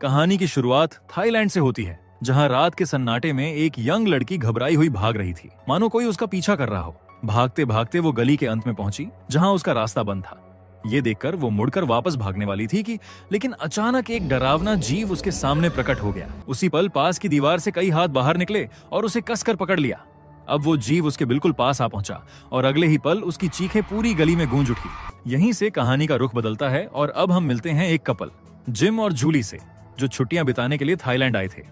कहानी की शुरुआत थाईलैंड से होती है, जहां रात के सन्नाटे में एक यंग लड़की घबराई हुई भाग रही थी, मानो कोई उसका पीछा कर रहा हो। भागते भागते वो गली के अंत में पहुंची, जहां उसका रास्ता बंद था। ये देखकर वो मुड़कर वापस भागने वाली थी कि लेकिन अचानक एक डरावना जीव उसके सामने प्रकट हो गया। उसी पल पास की दीवार से कई हाथ बाहर निकले और उसे कसकर पकड़ लिया। अब वो जीव उसके बिल्कुल पास आ पहुंचा और अगले ही पल उसकी चीखें पूरी गली में गूंज उठी। यहीं से कहानी का रुख बदलता है और अब हम मिलते हैं एक कपल, जिम और जूली से, जो छुट्टियां बिताने के लिए थाईलैंड आए थे।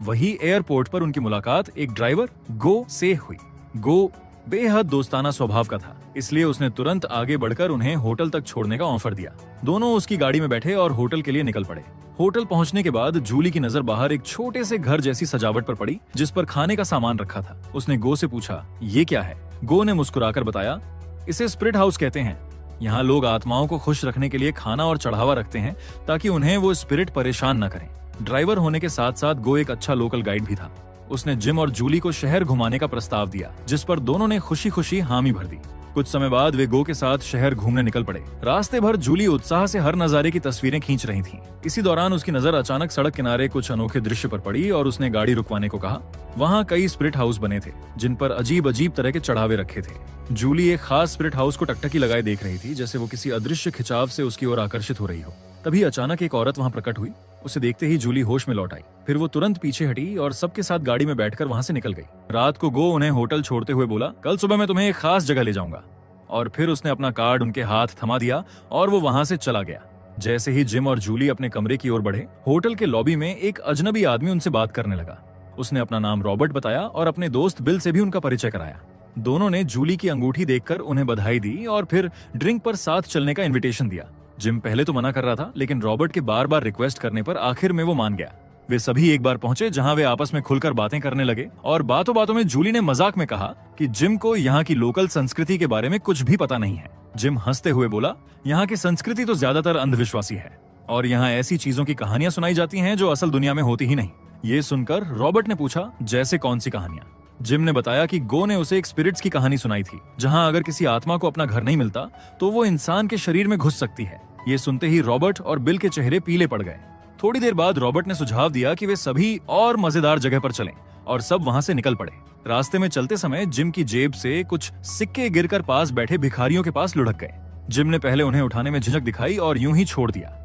वही एयरपोर्ट पर उनकी मुलाकात एक ड्राइवर गो से हुई। गो बेहद दोस्ताना स्वभाव का था, इसलिए उसने तुरंत आगे बढ़कर उन्हें होटल तक छोड़ने का ऑफर दिया। दोनों उसकी गाड़ी में बैठे और होटल के लिए निकल पड़े। होटल पहुंचने के बाद जूली की नजर बाहर एक छोटे से घर जैसी सजावट पर पड़ी, जिस पर खाने का सामान रखा था। उसने गो से पूछा, ये क्या है? गो ने मुस्कुराकर बताया, इसे स्पिरिट हाउस कहते हैं। यहाँ लोग आत्माओं को खुश रखने के लिए खाना और चढ़ावा रखते हैं, ताकि उन्हें वो स्पिरिट परेशान न करें। ड्राइवर होने के साथ साथ गो एक अच्छा लोकल गाइड भी था। उसने जिम और जूली को शहर घुमाने का प्रस्ताव दिया, जिस पर दोनों ने खुशी खुशी हामी भर दी। कुछ समय बाद वे गो के साथ शहर घूमने निकल पड़े। रास्ते भर जूली उत्साह से हर नजारे की तस्वीरें खींच रही थी। इसी दौरान उसकी नजर अचानक सड़क किनारे कुछ अनोखे दृश्य पर पड़ी और उसने गाड़ी रुकवाने को कहा। वहाँ कई स्पिरिट हाउस बने थे, जिन पर अजीब अजीब तरह के चढ़ावे रखे थे। जूली एक खास स्पिरिट हाउस को टकटकी लगाए देख रही थी, जैसे वो किसी अदृश्य खिंचाव से उसकी ओर आकर्षित हो रही हो। तभी अचानक एक औरत वहाँ प्रकट हुई। उसे देखते ही जूली होश में लौट आई। फिर वो तुरंत पीछे हटी और सबके साथ गाड़ी में बैठकर वहाँ से निकल गई। रात को गो उन्हें होटल छोड़ते हुए बोला, कल सुबह मैं तुम्हें एक खास जगह ले जाऊंगा। और फिर उसने अपना कार्ड उनके हाथ थमा दिया और वो वहाँ से चला गया। जैसे ही जिम और जूली अपने कमरे की ओर बढ़े, होटल के लॉबी में एक अजनबी आदमी उनसे बात करने लगा। उसने अपना नाम रॉबर्ट बताया और अपने दोस्त बिल से भी उनका परिचय कराया। दोनों ने जूली की अंगूठी देखकर उन्हें बधाई दी और फिर ड्रिंक पर साथ चलने का इन्विटेशन दिया। जिम पहले तो मना कर रहा था, लेकिन रॉबर्ट के बार बार रिक्वेस्ट करने पर आखिर में वो मान गया। वे सभी एक बार पहुंचे, जहां वे आपस में खुलकर बातें करने लगे और बातों बातों में जूली ने मजाक में कहा कि जिम को यहाँ की लोकल संस्कृति के बारे में कुछ भी पता नहीं है। जिम हंसते हुए बोला, यहाँ की संस्कृति तो ज्यादातर अंधविश्वासी है और यहाँ ऐसी चीजों की कहानियां सुनाई जाती हैं जो असल दुनिया में होती ही नहीं। ये सुनकर रॉबर्ट ने पूछा, जैसे कौन सी कहानियां? जिम ने बताया कि गो ने उसे एक स्पिरिट्स की कहानी सुनाई थी, जहां अगर किसी आत्मा को अपना घर नहीं मिलता तो वो इंसान के शरीर में घुस सकती है। ये सुनते ही रॉबर्ट और बिल के चेहरे पीले पड़ गए। थोड़ी देर बाद रॉबर्ट ने सुझाव दिया कि वे सभी और मजेदार जगह पर चलें और सब वहां से निकल पड़े। रास्ते में चलते समय जिम की जेब से कुछ सिक्के गिरकर पास बैठे भिखारियों के पास लुढ़क गए। जिम ने पहले उन्हें उठाने में झिझक दिखाई और यूं ही छोड़ दिया।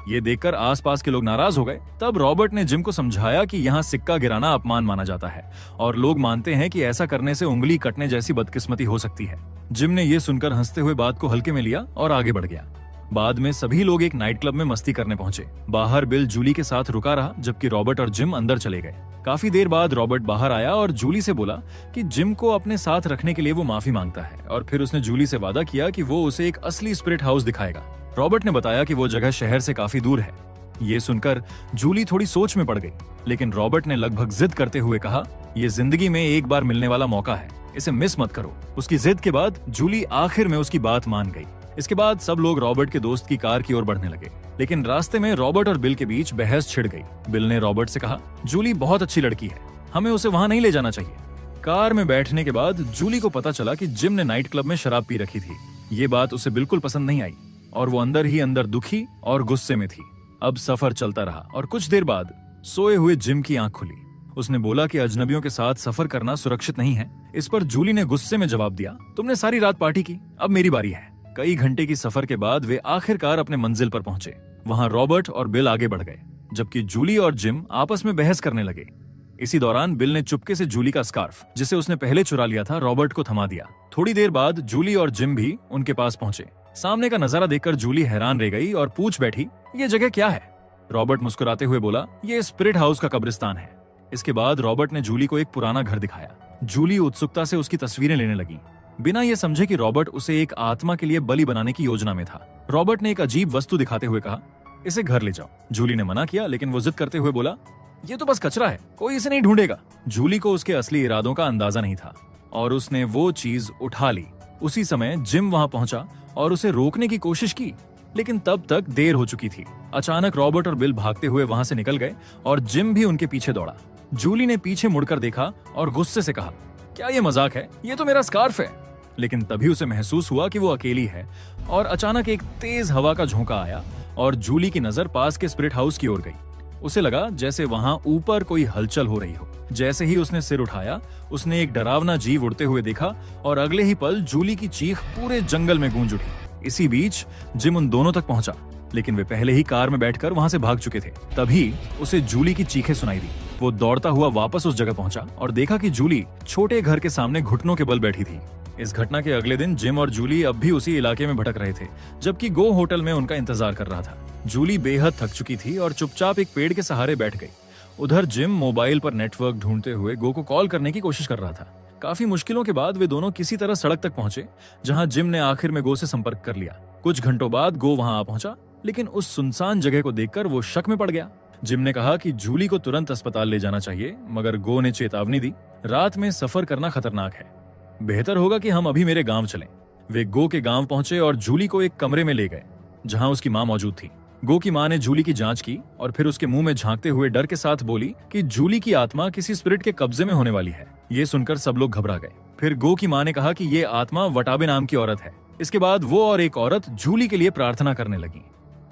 ये देखकर आसपास के लोग नाराज हो गए। तब रॉबर्ट ने जिम को समझाया कि यहाँ सिक्का गिराना अपमान माना जाता है और लोग मानते हैं कि ऐसा करने से उंगली कटने जैसी बदकिस्मती हो सकती है। जिम ने ये सुनकर हंसते हुए बात को हल्के में लिया और आगे बढ़ गया। बाद में सभी लोग एक नाइट क्लब में मस्ती करने पहुंचे। बाहर बिल जूली के साथ रुका रहा, जबकि रॉबर्ट और जिम अंदर चले गए। काफी देर बाद रॉबर्ट बाहर आया और जूली से बोला कि जिम को अपने साथ रखने के लिए वो माफी मांगता है और फिर उसने जूली से वादा किया कि वो उसे एक असली स्पिरिट हाउस दिखाएगा। रॉबर्ट ने बताया कि वो जगह शहर से काफी दूर है। ये सुनकर जूली थोड़ी सोच में पड़ गई, लेकिन रॉबर्ट ने लगभग जिद करते हुए कहा, ये जिंदगी में एक बार मिलने वाला मौका है, इसे मिस मत करो। उसकी जिद के बाद जूली आखिर में उसकी बात मान गई। इसके बाद सब लोग रॉबर्ट के दोस्त की कार की ओर बढ़ने लगे, लेकिन रास्ते में रॉबर्ट और बिल के बीच बहस छिड़ गई। बिल ने रॉबर्ट से कहा, जूली बहुत अच्छी लड़की है, हमें उसे वहां नहीं ले जाना चाहिए। कार में बैठने के बाद जूली को पता चला कि जिम ने नाइट क्लब में शराब पी रखी थी। ये बात उसे बिल्कुल पसंद नहीं आई और वो अंदर ही अंदर दुखी और गुस्से में थी। अब सफर चलता रहा और कुछ देर बाद सोए हुए जिम की आंख खुली। उसने बोला कि अजनबियों के साथ सफर करना सुरक्षित नहीं है। इस पर जूली ने गुस्से में जवाब दिया, तुमने सारी रात पार्टी की, अब मेरी बारी है। कई घंटे की सफर के बाद वे आखिरकार अपने मंजिल पर पहुंचे। वहां रॉबर्ट और बिल आगे बढ़ गए, जबकि जूली और जिम आपस में बहस करने लगे। इसी दौरान बिल ने चुपके से जूली का स्कार्फ, जिसे उसने पहले चुरा लिया था, रॉबर्ट को थमा दिया। थोड़ी देर बाद जूली और जिम भी उनके पास पहुंचे। सामने का नजारा देखकर जूली हैरान रह गई और पूछ बैठी, ये जगह क्या है? रॉबर्ट मुस्कुराते हुए बोला, ये स्पिरिट हाउस का कब्रिस्तान है। इसके बाद रॉबर्ट ने जूली को एक पुराना घर दिखाया। जूली उत्सुकता से उसकी तस्वीरें लेने लगी, बिना ये समझे कि रॉबर्ट उसे एक आत्मा के लिए बलि बनाने की योजना में था। रॉबर्ट ने एक अजीब वस्तु दिखाते हुए कहा, इसे घर ले जाओ। जूली ने मना किया, लेकिन वो जिद करते हुए बोला, ये तो बस कचरा है, कोई इसे नहीं ढूंढेगा। जूली को उसके असली इरादों का अंदाजा नहीं था और उसने वो चीज उठा ली। उसी समय जिम वहां पहुंचा और उसे रोकने की कोशिश की, लेकिन तब तक देर हो चुकी थी। अचानक रॉबर्ट और बिल भागते हुए वहां से निकल गए और जिम भी उनके पीछे दौड़ा। जूली ने पीछे मुड़कर देखा और गुस्से से कहा, क्या ये मजाक है? ये तो मेरा स्कार्फ है। लेकिन तभी उसे महसूस हुआ कि वो अकेली है और अचानक एक तेज हवा का झोंका आया और जूली की नजर पास के स्पिरिट हाउस की ओर गई। उसे लगा जैसे वहां ऊपर कोई हलचल हो रही हो। जैसे ही उसने सिर उठाया, उसने एक डरावना जीव उड़ते हुए देखा और अगले ही पल जूली की चीख पूरे जंगल में गूंज उठी। इसी बीच जिम उन दोनों तक पहुंचा, लेकिन वे पहले ही कार में बैठकर वहां से भाग चुके थे। तभी उसे जूली की चीखें सुनाई दी। वो दौड़ता हुआ वापस उस जगह पहुंचा और देखा कि जूली छोटे घर के सामने घुटनों के बल बैठी थी। इस घटना के अगले दिन जिम और जूली अब भी उसी इलाके में भटक रहे थे, जबकि गो होटल में उनका इंतजार कर रहा था। जूली बेहद थक चुकी थी और चुपचाप एक पेड़ के सहारे बैठ गई। उधर जिम मोबाइल पर नेटवर्क ढूंढते हुए गो को कॉल करने की कोशिश कर रहा था। काफी मुश्किलों के बाद वे दोनों किसी तरह सड़क तक पहुंचे, जहां जिम ने आखिर में गो से संपर्क कर लिया। कुछ घंटों बाद गो वहां आ पहुंचा, लेकिन उस सुनसान जगह को देखकर वो शक में पड़ गया। जिम ने कहा कि जूली को तुरंत अस्पताल ले जाना चाहिए, मगर गो ने चेतावनी दी, रात में सफर करना खतरनाक है, बेहतर होगा कि हम अभी मेरे गांव चलें। वे गो के गांव पहुंचे और जूली को एक कमरे में ले गए, जहां उसकी मां मौजूद थी। गो की मां ने जूली की जांच की और फिर उसके मुंह में झांकते हुए डर के साथ बोली कि जूली की आत्मा किसी स्पिरिट के कब्जे में होने वाली है। ये सुनकर सब लोग घबरा गए। फिर गो की मां ने कहा कि ये आत्मा वटाबे नाम की औरत है। इसके बाद वो और एक औरत जूली के लिए प्रार्थना करने लगी।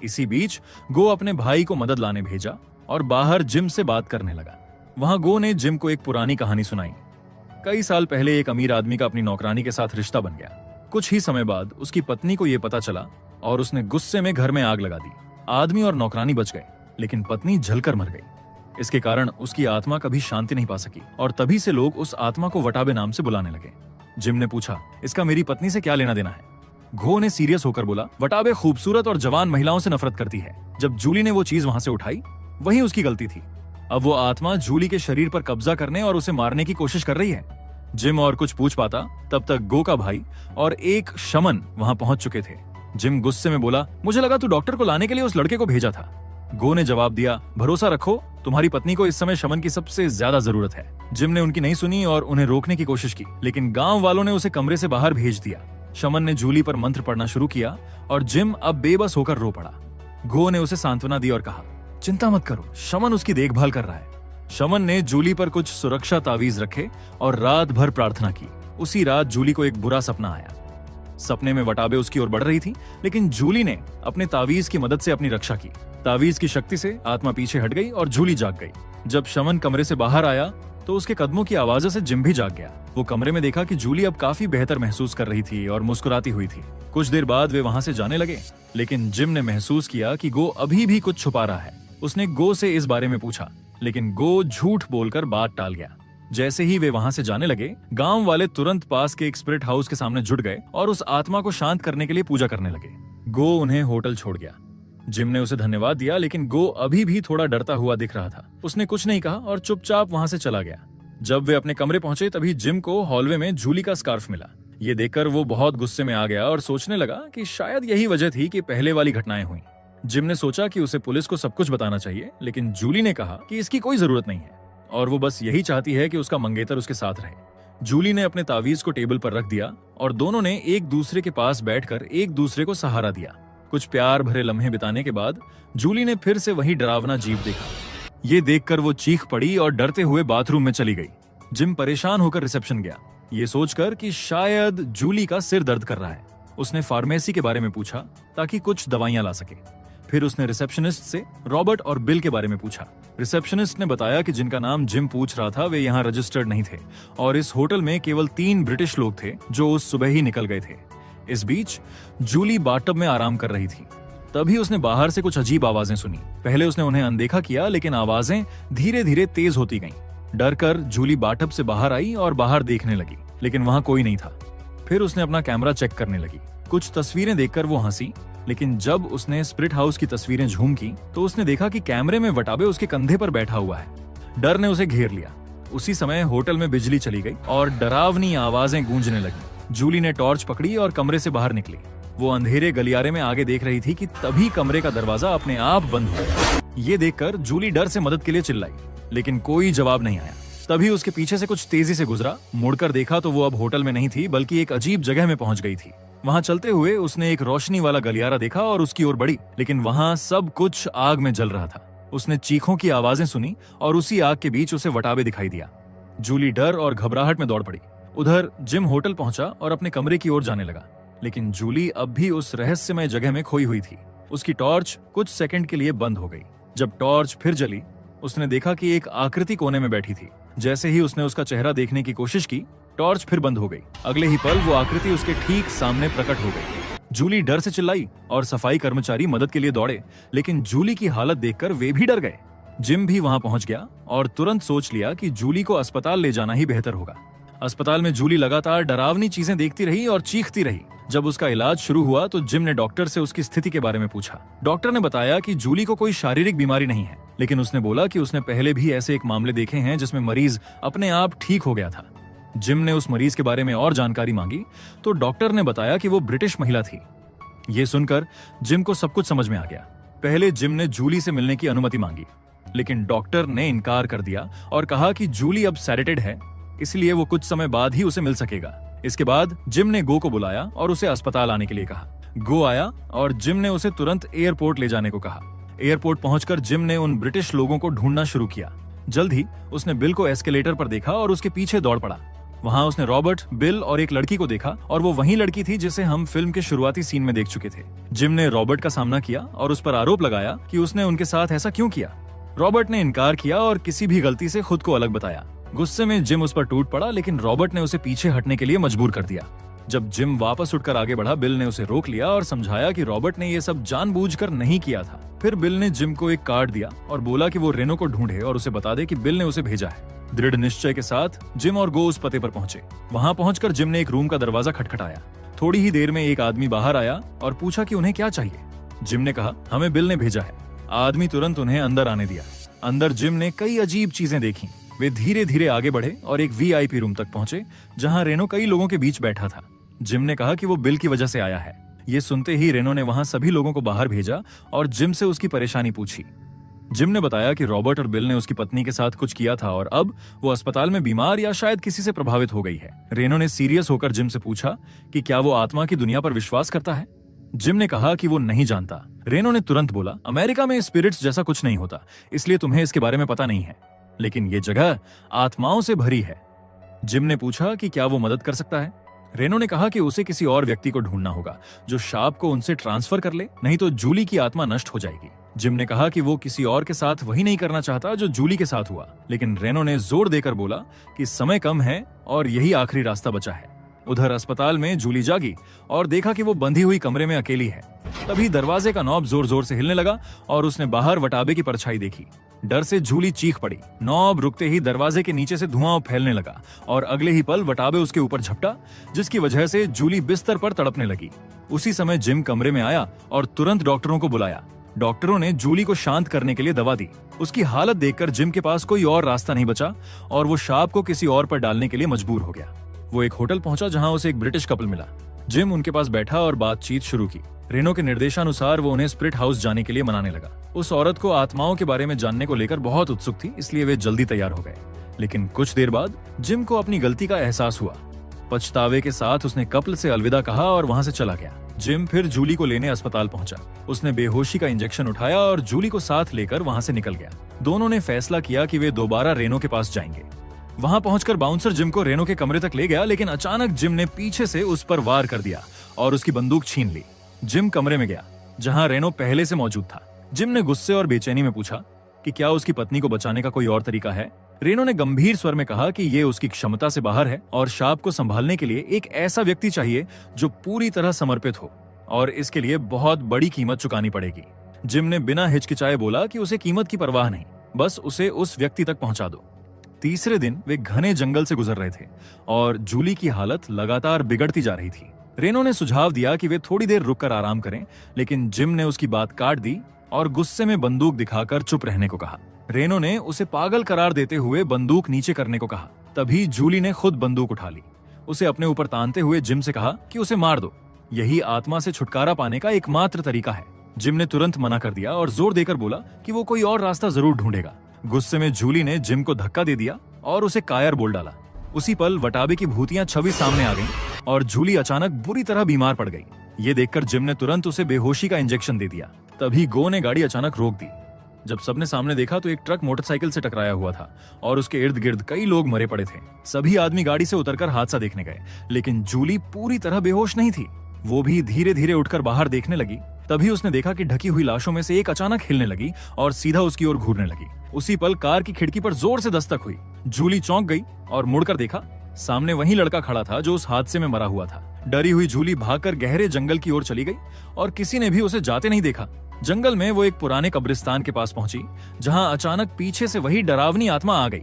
इसी बीच गो अपने भाई को मदद लाने भेजा और बाहर जिम से बात करने लगा। वहां गो ने जिम को एक पुरानी कहानी सुनाई। कई साल पहले एक अमीर आदमी का अपनी नौकरानी के साथ रिश्ता बन गया। कुछ ही समय बाद उसकी पत्नी को यह पता चला और उसने गुस्से में घर में आग लगा दी। आदमी और नौकरानी बच गए, लेकिन पत्नी जलकर मर गई। इसके कारण उसकी आत्मा कभी शांति नहीं पा सकी और तभी से लोग उस आत्मा को वटाबे नाम से बुलाने लगे। जिम ने पूछा, इसका मेरी पत्नी से क्या लेना देना है? गो ने सीरियस होकर बोला, वटाबे खूबसूरत और जवान महिलाओं से नफरत करती है। जब जूली ने वो चीज वहां से उठाई, वही उसकी गलती थी। अब वो आत्मा जूली के शरीर पर कब्जा करने और उसे मारने की कोशिश कर रही है। जिम और कुछ पूछ पाता, तब तक गो का भाई और एक शमन वहां पहुंच चुके थे। जिम गुस्से में बोला, मुझे लगा तू डॉक्टर को लाने के लिए उस लड़के को भेजा था। गो ने जवाब दिया, भरोसा रखो, तुम्हारी पत्नी को इस समय शमन की सबसे ज्यादा जरूरत है। जिम ने उनकी नहीं सुनी और उन्हें रोकने की कोशिश की, लेकिन गांव वालों ने उसे कमरे से बाहर भेज दिया। शमन ने जूली पर मंत्र पढ़ना शुरू किया और जिम अब बेबस होकर रो पड़ा। गो ने उसे सांत्वना दी और कहा, चिंता मत करो, शमन उसकी देखभाल कर रहा है। शमन ने जूली पर कुछ सुरक्षा तावीज रखे और रात भर प्रार्थना की। उसी रात जूली को एक बुरा सपना आया। सपने में वटाबे उसकी ओर बढ़ रही थी, लेकिन जूली ने अपने तावीज की मदद से अपनी रक्षा की। तावीज की शक्ति से आत्मा पीछे हट गई और जूली जाग गई। जब शमन कमरे से बाहर आया तो उसके कदमों की आवाजों से जिम भी जाग गया। वो कमरे में देखा कि जूली अब काफी बेहतर महसूस कर रही थी और मुस्कुराती हुई थी। कुछ देर बाद वे वहां से जाने लगे, लेकिन जिम ने महसूस किया कि गो अभी भी कुछ छुपा रहा है। उसने गो से इस बारे में पूछा, लेकिन गो झूठ बोलकर बात टाल गया। जैसे ही वे वहां से जाने लगे, गांव वाले तुरंत पास के एक स्पिरिट हाउस के सामने जुट गए और उस आत्मा को शांत करने के लिए पूजा करने लगे। गो उन्हें होटल छोड़ गया। जिम ने उसे धन्यवाद दिया, लेकिन गो अभी भी थोड़ा डरता हुआ दिख रहा था। उसने कुछ नहीं कहा और चुपचाप वहां से चला गया। जब वे अपने कमरे पहुंचे, तभी जिम को हॉलवे में जूली का स्कार्फ मिला। ये देखकर वो बहुत गुस्से में आ गया और सोचने लगा कि शायद यही वजह थी कि पहले वाली घटनाएं हुई। जिम ने सोचा कि उसे पुलिस को सब कुछ बताना चाहिए, लेकिन जूली ने कहा कि इसकी कोई जरूरत नहीं है और वो बस यही चाहती है कि उसका मंगेतर उसके साथ रहे। जूली ने अपने तावीज को टेबल पर रख दिया और दोनों ने एक दूसरे के पास बैठकर एक दूसरे को सहारा दिया। कुछ प्यार भरे लम्हे बिताने के बाद जूली ने फिर से वही डरावना जीव देखा। ये देखकर वो चीख पड़ी और डरते हुए बाथरूम में चली गई। जिम परेशान होकर रिसेप्शन गया, ये सोचकर कि शायद जूली का सिर दर्द कर रहा है। उसने फार्मेसी के बारे में पूछा ताकि कुछ दवाइयां ला सके। फिर उसने रिसेप्शनिस्ट से रॉबर्ट और बिल के बारे में पूछा। रिसेप्शनिस्ट ने बताया कि जिनका नाम जिम पूछ रहा था वे यहाँ रजिस्टर्ड नहीं थे और इस होटल में केवल 3 ब्रिटिश लोग थे जो उस सुबह ही निकल गए थे। इस बीच जूली बाथटब में आराम कर रही थी। तभी उसने बाहर से कुछ अजीब आवाजें सुनी। पहले उसने उन्हें अनदेखा किया, लेकिन आवाजें धीरे धीरे तेज होती गईं। डर कर जूली बाथटब से बाहर आई और बाहर देखने लगी, लेकिन वहां कोई नहीं था। फिर उसने अपना कैमरा चेक करने लगी। कुछ तस्वीरें देखकर वो हंसी, लेकिन जब उसने स्पिरिट हाउस की तस्वीरें झूम की तो उसने देखा कि कैमरे में वटाबे उसके कंधे पर बैठा हुआ है। डर ने उसे घेर लिया। उसी समय होटल में बिजली चली गई और डरावनी आवाजें गूंजने लगी। जूली ने टॉर्च पकड़ी और कमरे से बाहर निकली। वो अंधेरे गलियारे में आगे देख रही थी कि तभी कमरे का दरवाजा अपने आप बंद हुआ। ये देखकर जूली डर से मदद के लिए चिल्लाई, लेकिन कोई जवाब नहीं आया। तभी उसके पीछे से कुछ तेजी से गुजरा। मुड़कर देखा तो वो अब होटल में नहीं थी, बल्कि एक अजीब जगह में पहुंच गई थी। वहां चलते हुए उसने एक रोशनी वाला गलियारा देखा और उसकी ओर बढ़ी, लेकिन वहां सब कुछ आग में जल रहा था। उसने चीखों की आवाजें सुनी और उसी आग के बीच उसे वटाबे दिखाई दिया। जूली डर और घबराहट में दौड़ पड़ी। उधर जिम होटल पहुंचा और अपने कमरे की ओर जाने लगा, लेकिन जूली अब भी उस रहस्यमय जगह में खोई हुई थी। उसकी टॉर्च कुछ सेकंड के लिए बंद हो गई। जब टॉर्च फिर जली, उसने देखा कि एक आकृति कोने में बैठी थी। जैसे ही उसने उसका चेहरा देखने की कोशिश की, टॉर्च फिर बंद हो गई। अगले ही पल वो आकृति उसके ठीक सामने प्रकट हो गई। जूली डर से चिल्लाई और सफाई कर्मचारी मदद के लिए दौड़े, लेकिन जूली की हालत देखकर वे भी डर गए। जिम भी वहां पहुंच गया और तुरंत सोच लिया कि जूली को अस्पताल ले जाना ही बेहतर होगा। अस्पताल में जूली लगातार डरावनी चीजें देखती रही और चीखती रही। जब उसका इलाज शुरू हुआ तो जिम ने डॉक्टर से उसकी स्थिति के बारे में पूछा। डॉक्टर ने बताया कि जूली को कोई शारीरिक बीमारी नहीं है, लेकिन उसने बोला कि उसने पहले भी ऐसे एक मामले देखे हैं जिसमें मरीज अपने आप ठीक हो गया था। जिम ने उस मरीज के बारे में और जानकारी मांगी तो डॉक्टर ने बताया कि वो ब्रिटिश महिला थी। ये सुनकर जिम को सब कुछ समझ में आ गया। पहले जिम ने जूली से मिलने की अनुमति मांगी, लेकिन डॉक्टर ने इनकार कर दिया और कहा कि जूली अब सेडेटेड है, इसलिए वो कुछ समय बाद ही उसे मिल सकेगा। इसके बाद जिम ने गो को बुलाया और उसे अस्पताल आने के लिए कहा। गो आया और जिम ने उसे तुरंत एयरपोर्ट ले जाने को कहा। एयरपोर्ट पहुंचकर जिम ने उन ब्रिटिश लोगों को ढूंढना शुरू किया। जल्द ही उसने बिल को एस्केलेटर पर देखा और उसके पीछे दौड़ पड़ा। वहां उसने रॉबर्ट, बिल और एक लड़की को देखा और वो वही लड़की थी जिसे हम फिल्म के शुरुआती सीन में देख चुके थे। जिम ने रॉबर्ट का सामना किया और उस पर आरोप लगाया कि उसने उनके साथ ऐसा क्यों किया। रॉबर्ट ने इनकार किया और किसी भी गलती से खुद को अलग बताया। गुस्से में जिम उस पर टूट पड़ा, लेकिन रॉबर्ट ने उसे पीछे हटने के लिए मजबूर कर दिया। जब जिम वापस उठकर आगे बढ़ा, बिल ने उसे रोक लिया और समझाया कि रॉबर्ट ने ये सब जानबूझकर नहीं किया था। फिर बिल ने जिम को एक कार्ड दिया और बोला कि वो रेनो को ढूंढे और उसे बता दे कि बिल ने उसे भेजा है। दृढ़ निश्चय के साथ जिम और गो उस पते पर पहुंचे। वहां पहुंचकर जिम ने एक रूम का दरवाजा खटखटाया। थोड़ी ही देर में एक आदमी बाहर आया और पूछा कि उन्हें क्या चाहिए। जिम ने कहा, हमें बिल ने भेजा है। आदमी तुरंत उन्हें अंदर आने दिया। अंदर जिम ने कई अजीब चीजें देखी। वे धीरे धीरे आगे बढ़े और एक वीआईपी रूम तक पहुंचे, जहां रेनो कई लोगों के बीच बैठा था। जिम ने कहा कि वो बिल की वजह से आया है। ये सुनते ही रेनो ने वहां सभी लोगों को बाहर भेजा और जिम से उसकी परेशानी पूछी। जिम ने बताया कि रॉबर्ट और बिल ने उसकी पत्नी के साथ कुछ किया था और अब वो अस्पताल में बीमार या शायद किसी से प्रभावित हो गई है। रेनो ने सीरियस होकर जिम से पूछा कि क्या वो आत्मा की दुनिया पर विश्वास करता है। जिम ने कहा कि वो नहीं जानता। रेनो ने तुरंत बोला, अमेरिका में स्पिरिट्स जैसा कुछ नहीं होता, इसलिए तुम्हें इसके बारे में पता नहीं है, लेकिन ये जगह आत्माओं से भरी है। जिम ने पूछा कि क्या वो मदद कर सकता है। रेनो ने कहा कि उसे किसी और व्यक्ति को ढूंढना होगा जो शाप को उनसे ट्रांसफर कर ले, नहीं तो जूली की आत्मा नष्ट हो जाएगी। जिम ने कहा कि वो किसी और के साथ वही नहीं करना चाहता जो जूली के साथ हुआ, लेकिन रेनो ने जोर देकर बोला कि समय कम है और यही आखिरी रास्ता बचा है। उधर अस्पताल में जूली जागी और देखा कि वो बंधी हुई कमरे में अकेली है। तभी दरवाजे का नॉब जोर जोर से हिलने लगा और उसने बाहर वटाबे की परछाई देखी। डर से जूली चीख पड़ी। नॉब रुकते ही दरवाजे के नीचे से धुआं फैलने लगा और अगले ही पल वटाबे उसके ऊपर झपटा, जिसकी वजह से जूली बिस्तर पर तड़पने लगी। उसी समय जिम कमरे में आया और तुरंत डॉक्टरों को बुलाया। डॉक्टरों ने जूली को शांत करने के लिए दवा दी। उसकी हालत देखकर जिम के पास कोई और रास्ता नहीं बचा और वो शाप को किसी और पर डालने के लिए मजबूर हो गया। वो एक होटल पहुंचा जहां उसे एक ब्रिटिश कपल मिला। जिम उनके पास बैठा और बातचीत शुरू की। रेनो के निर्देशानुसार वो उन्हें स्पिरिट हाउस जाने के लिए मनाने लगा। उस औरत को आत्माओं के बारे में जानने को लेकर बहुत उत्सुक थी, इसलिए वे जल्दी तैयार हो गए। लेकिन कुछ देर बाद जिम को अपनी गलती का एहसास हुआ। पछतावे के साथ उसने कपल से अलविदा कहा और वहां से चला गया। जिम फिर जूली को लेने अस्पताल पहुंचा। उसने बेहोशी का इंजेक्शन उठाया और जूली को साथ लेकर वहां से निकल गया। दोनों ने फैसला किया कि वे दोबारा रेनो के पास जाएंगे। वहां पहुंचकर बाउंसर जिम को रेनो के कमरे तक ले गया, लेकिन अचानक जिम ने पीछे से उस पर वार कर दिया और उसकी बंदूक छीन ली। जिम कमरे में गया जहां रेनो पहले से मौजूद था। जिम ने गुस्से और बेचैनी में पूछा कि क्या उसकी पत्नी को बचाने का कोई और तरीका है। रेनो ने गंभीर स्वर में कहा कि ये उसकी क्षमता से बाहर है और शाप को संभालने के लिए एक ऐसा व्यक्ति चाहिए जो पूरी तरह समर्पित हो, और इसके लिए बहुत बड़ी कीमत चुकानी पड़ेगी। जिम ने बिना हिचकिचाए बोला कि उसे कीमत की परवाह नहीं, बस उसे उस व्यक्ति तक पहुंचा दो। तीसरे दिन वे घने जंगल से गुजर रहे थे और जूली की हालत लगातार बिगड़ती जा रही थी। रेनो ने सुझाव दिया कि वे थोड़ी देर रुककर आराम करें, लेकिन जिम ने उसकी बात काट दी और गुस्से में बंदूक दिखाकर चुप रहने को कहा। रेनो ने उसे पागल करार देते हुए बंदूक नीचे करने को कहा। तभी जूली ने खुद बंदूक उठा ली। उसे अपने ऊपर तानते हुए जिम से कहा कि उसे मार दो, यही आत्मा से छुटकारा पाने का एकमात्र तरीका है। जिम ने तुरंत मना कर दिया और जोर देकर बोला कि वो कोई और रास्ता जरूर ढूंढेगा। गुस्से में जूली ने जिम को धक्का दे दिया और उसे कायर बोल डाला। उसी पल वटाबे की भूतियां छवि सामने आ गईं और जूली अचानक बुरी तरह बीमार पड़ गई। ये देखकर जिम ने तुरंत उसे बेहोशी का इंजेक्शन दे दिया। तभी गो ने गाड़ी अचानक रोक दी। जब सबने सामने देखा तो एक ट्रक मोटरसाइकिल से टकराया हुआ था और उसके इर्द गिर्द कई लोग मरे पड़े थे। सभी आदमी गाड़ी से उतरकर हादसा देखने गए, लेकिन जूली पूरी तरह बेहोश नहीं थी। वो भी धीरे धीरे उठकर बाहर देखने लगी। तभी उसने देखा कि ढकी हुई लाशों में से एक अचानक हिलने लगी और सीधा उसकी ओर घूरने लगी। उसी पल कार की खिड़की पर जोर से दस्तक हुई। जूली चौंक गई और मुड़कर देखा, सामने वही लड़का खड़ा था जो उस हादसे में मरा हुआ था। डरी हुई जूली भागकर गहरे जंगल की ओर चली गई और किसी ने भी उसे जाते नहीं देखा। जंगल में वो एक पुराने कब्रिस्तान के पास पहुंची, जहां अचानक पीछे से वही डरावनी आत्मा आ गई।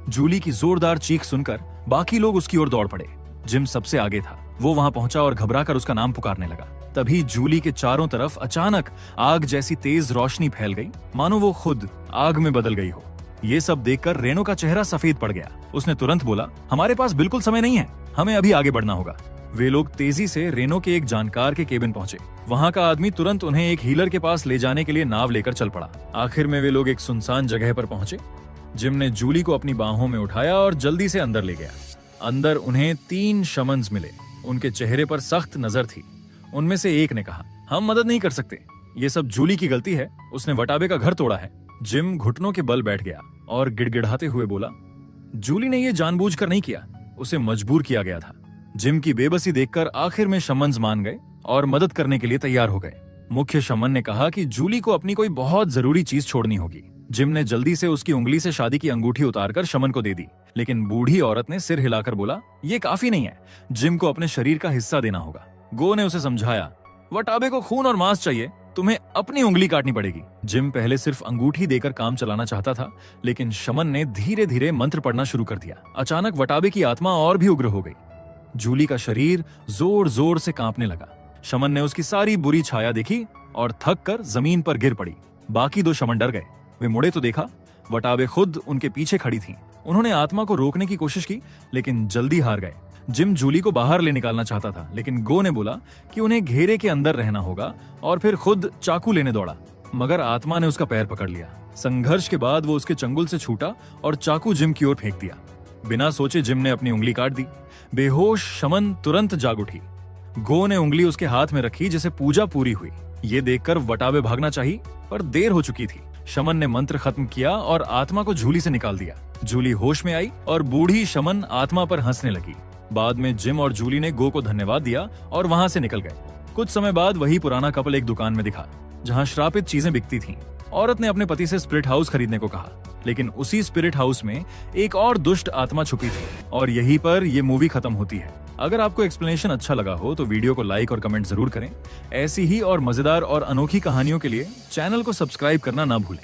जूली की जोरदार चीख सुनकर बाकी लोग उसकी ओर दौड़ पड़े। जिम सबसे आगे था। वो वहां पहुंचा और घबराकर उसका नाम पुकारने लगा। तभी जूली के चारों तरफ अचानक आग जैसी तेज रोशनी फैल गई, मानो वो खुद आग में बदल गई हो। ये सब देखकर रेनो का चेहरा सफेद पड़ गया। उसने तुरंत बोला, हमारे पास बिल्कुल समय नहीं है, हमें अभी आगे बढ़ना होगा। वे लोग तेजी से रेनो के एक जानकार के केबिन पहुंचे। वहां का आदमी तुरंत उन्हें एक हीलर के पास ले जाने के लिए नाव लेकर चल पड़ा। आखिर में वे लोग एक सुनसान जगह पर पहुंचे। जिम ने जूली को अपनी बाहों में उठाया और जल्दी से अंदर ले गया। अंदर उन्हें 3 शमन्स मिले। उनके चेहरे पर सख्त नजर थी। उनमें से एक ने कहा, हम मदद नहीं कर सकते, ये सब जूली की गलती है, उसने वटाबे का घर तोड़ा है। जिम घुटनों के बल बैठ गया और गिड़गिड़ाते हुए बोला, जूली ने ये जानबूझकर नहीं किया, उसे मजबूर किया गया था। जिम की बेबसी देखकर आखिर में शमन्स मान गए और मदद करने के लिए तैयार हो गए। मुख्य शमन ने कहा कि जूली को अपनी कोई बहुत जरूरी चीज छोड़नी होगी। जिम ने जल्दी से उसकी उंगली से शादी की अंगूठी उतारकर शमन को दे दी, लेकिन बूढ़ी औरत ने सिर हिलाकर बोला, ये काफी नहीं है, जिम को अपने शरीर का हिस्सा देना होगा। गो ने उसे समझाया, वटाबे को खून और मांस चाहिए, तुम्हें अपनी उंगली काटनी पड़ेगी। जिम पहले सिर्फ अंगूठी देकर काम चलाना चाहता था, लेकिन शमन ने धीरे धीरे मंत्र पढ़ना शुरू कर दिया। अचानक वटाबे की आत्मा और भी उग्र हो गई। जूली का शरीर जोर जोर से कांपने लगा। शमन ने उसकी सारी बुरी छाया देखी और थक कर जमीन पर गिर पड़ी। बाकी 2 शमन डर गए। वे मुड़े तो देखा, वटाबे खुद उनके पीछे खड़ी थी। उन्होंने आत्मा को रोकने की कोशिश की, लेकिन जल्दी हार गए। जिम जूली को बाहर ले निकालना चाहता था, लेकिन गो ने बोला कि उन्हें घेरे के अंदर रहना होगा और फिर खुद चाकू लेने दौड़ा, मगर आत्मा ने उसका पैर पकड़ लिया। संघर्ष के बाद वो उसके चंगुल से छूटा और चाकू जिम की ओर फेंक दिया। बिना सोचे जिम ने अपनी उंगली काट दी। बेहोश शमन तुरंत जाग उठी। गो ने उंगली उसके हाथ में रखी, जैसे पूजा पूरी हुई। ये देखकर वटाबे भागना चाहिए, पर देर हो चुकी थी। शमन ने मंत्र खत्म किया और आत्मा को झूली से निकाल दिया। जूली होश में आई और बूढ़ी शमन आत्मा पर हंसने लगी। बाद में जिम और जूली ने गो को धन्यवाद दिया और वहां से निकल गए। कुछ समय बाद वही पुराना कपल एक दुकान में दिखा, जहां श्रापित चीजें बिकती थीं। औरत ने अपने पति से स्पिरिट हाउस खरीदने को कहा, लेकिन उसी स्पिरिट हाउस में एक और दुष्ट आत्मा छुपी थी और यहीं पर यह मूवी खत्म होती है। अगर आपको एक्सप्लेनेशन अच्छा लगा हो तो वीडियो को लाइक और कमेंट जरूर करें। ऐसी ही और मजेदार और अनोखी कहानियों के लिए चैनल को सब्सक्राइब करना ना भूलें।